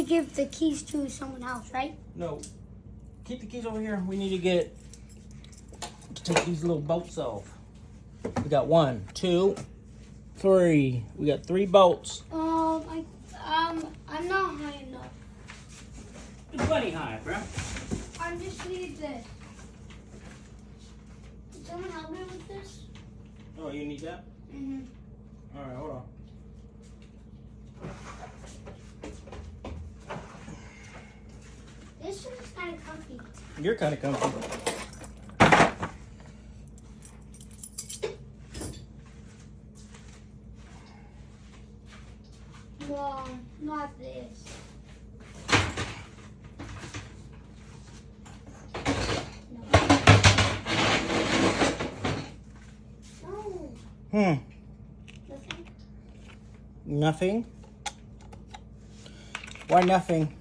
give the keys to someone else, right? No. Keep the keys over here. We need to take these little bolts off. We got 1, 2, 3. We got 3 bolts. I'm not high enough. You're plenty high, bro. I just need this. Can someone help me with this? Oh, you need that? Mm-hmm. All right, hold on. This is kind of comfy. You're kind of comfy. No, not this. No. Nothing. Nothing? Why nothing?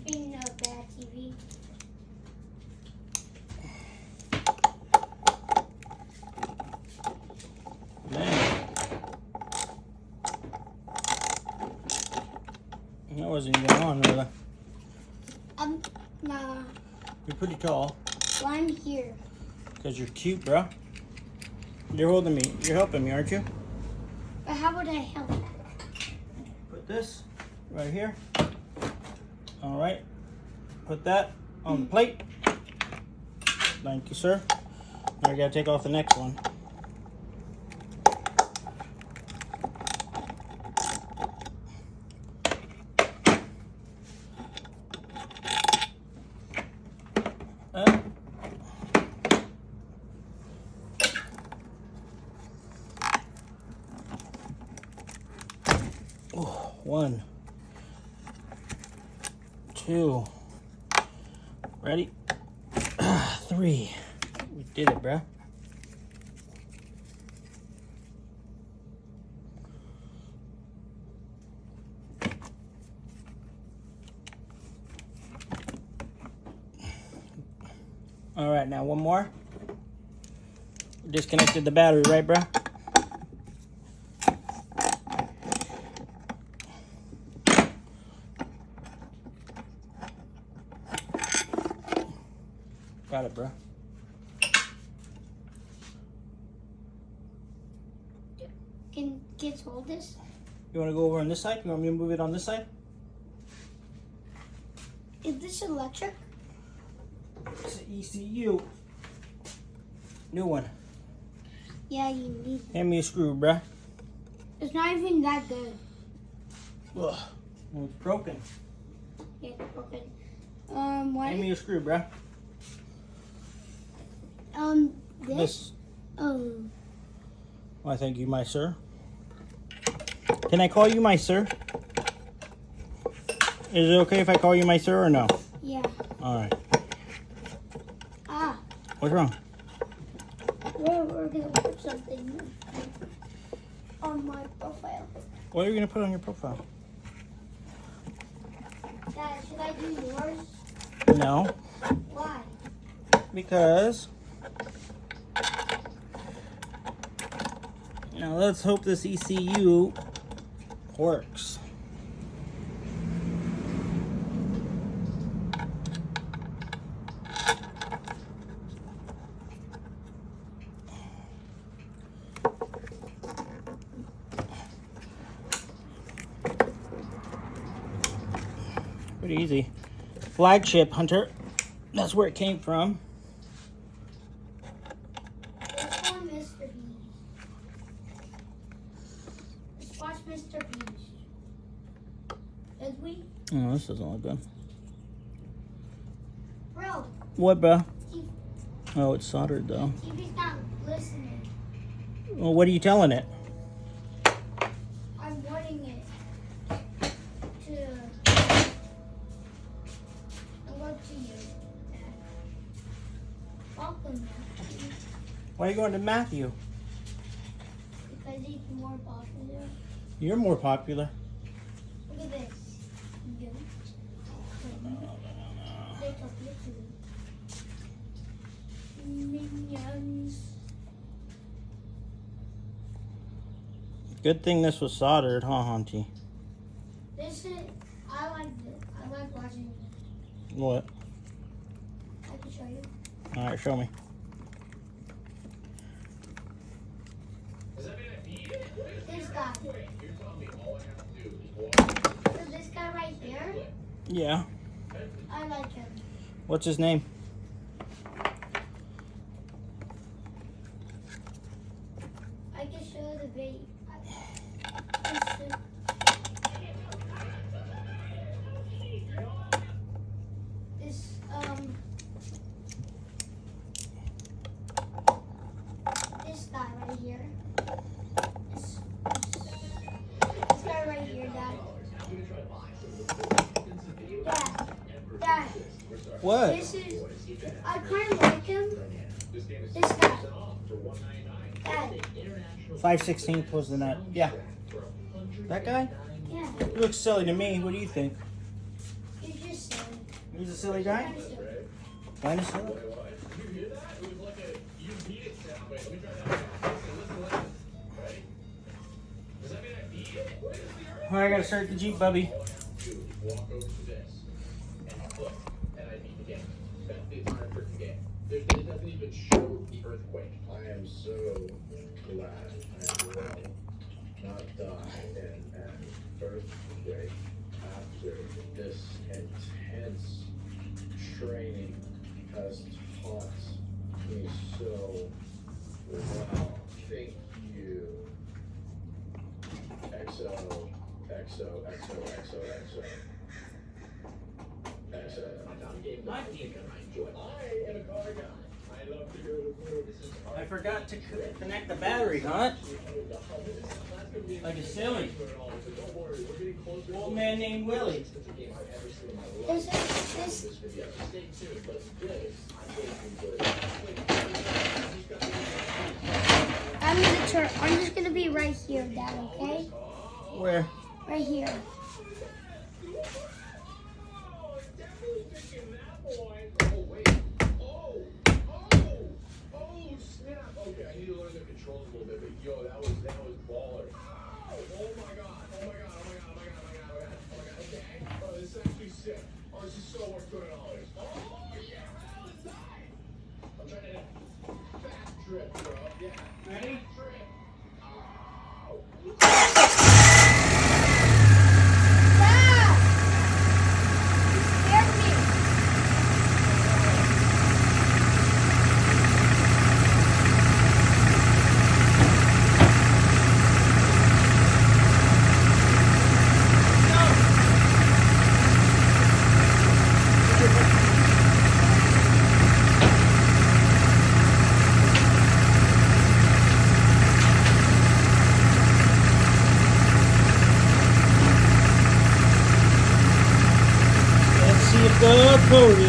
Being a bad TV. Man. That wasn't even on, really. Nah. You're pretty tall. Well, I'm here. Because you're cute, bro. You're holding me. You're helping me, aren't you? But how would I help? Put this right here. All right. Put that on the plate. Thank you, sir. Now we gotta take off the next one. Oh, 1, 2. Ready? 3. We did it, bruh. All right, now one more. Disconnected the battery, right, bruh? Got it, bro. Can kids hold this? You want to go over on this side? You want me to move it on this side? Is this electric? It's an ECU. New one. Yeah, you need. Hand me a screw, bruh. It's not even that good. Ugh. Well, it's broken. Yeah, it's broken. What? Hand me a screw, bruh. This? Oh. Why, thank you, my sir. Can I call you my sir? Is it okay if I call you my sir or no? Yeah. All right. Ah. What's wrong? We're gonna put something on my profile. What are you gonna put on your profile? Dad, should I do yours? No, Why? because now let's hope this ECU works. Pretty easy. Flagship Hunter. That's where it came from. Let's go on Mr. Beast. Let's watch Mr. Beast. Did we? Oh, this doesn't look good. Bro, What, bro? TV, Oh, it's soldered though. TV's not listening. Well, what are you telling it? I'm wanting it to go to you. Welcome, Matthew. Why are you going to Matthew? Because he's more popular. You're more popular. Look at this. You. They took you too. Minions. Good thing this was soldered, huh, Hunty? This is, I like this. I like watching it. What? I can show you. All right, show me. This guy. So this guy right here, Yeah. I like him. What's his name? I can show you the video. This guy right here. This guy right here, Dad. Dad. What? This is, I kind of like him. This guy. Dad. 5/16 was the nut. Yeah. That guy? Yeah. He looks silly to me. What do you think? He's just silly. He's a silly guy? Kind of silly? All right, I gotta start the Jeep, Bubby. It doesn't even show the earthquake. I am so glad I will not die in an earthquake after this intense training has taught me so well. Thank you. XO, XO, XO, XO, XO. I am a car guy. I love to go to movies. I forgot to connect the battery, huh? Like a silly. Old man named Willie. I'm just gonna be right here, Dad, okay? Where? Right here. Ready? The Cody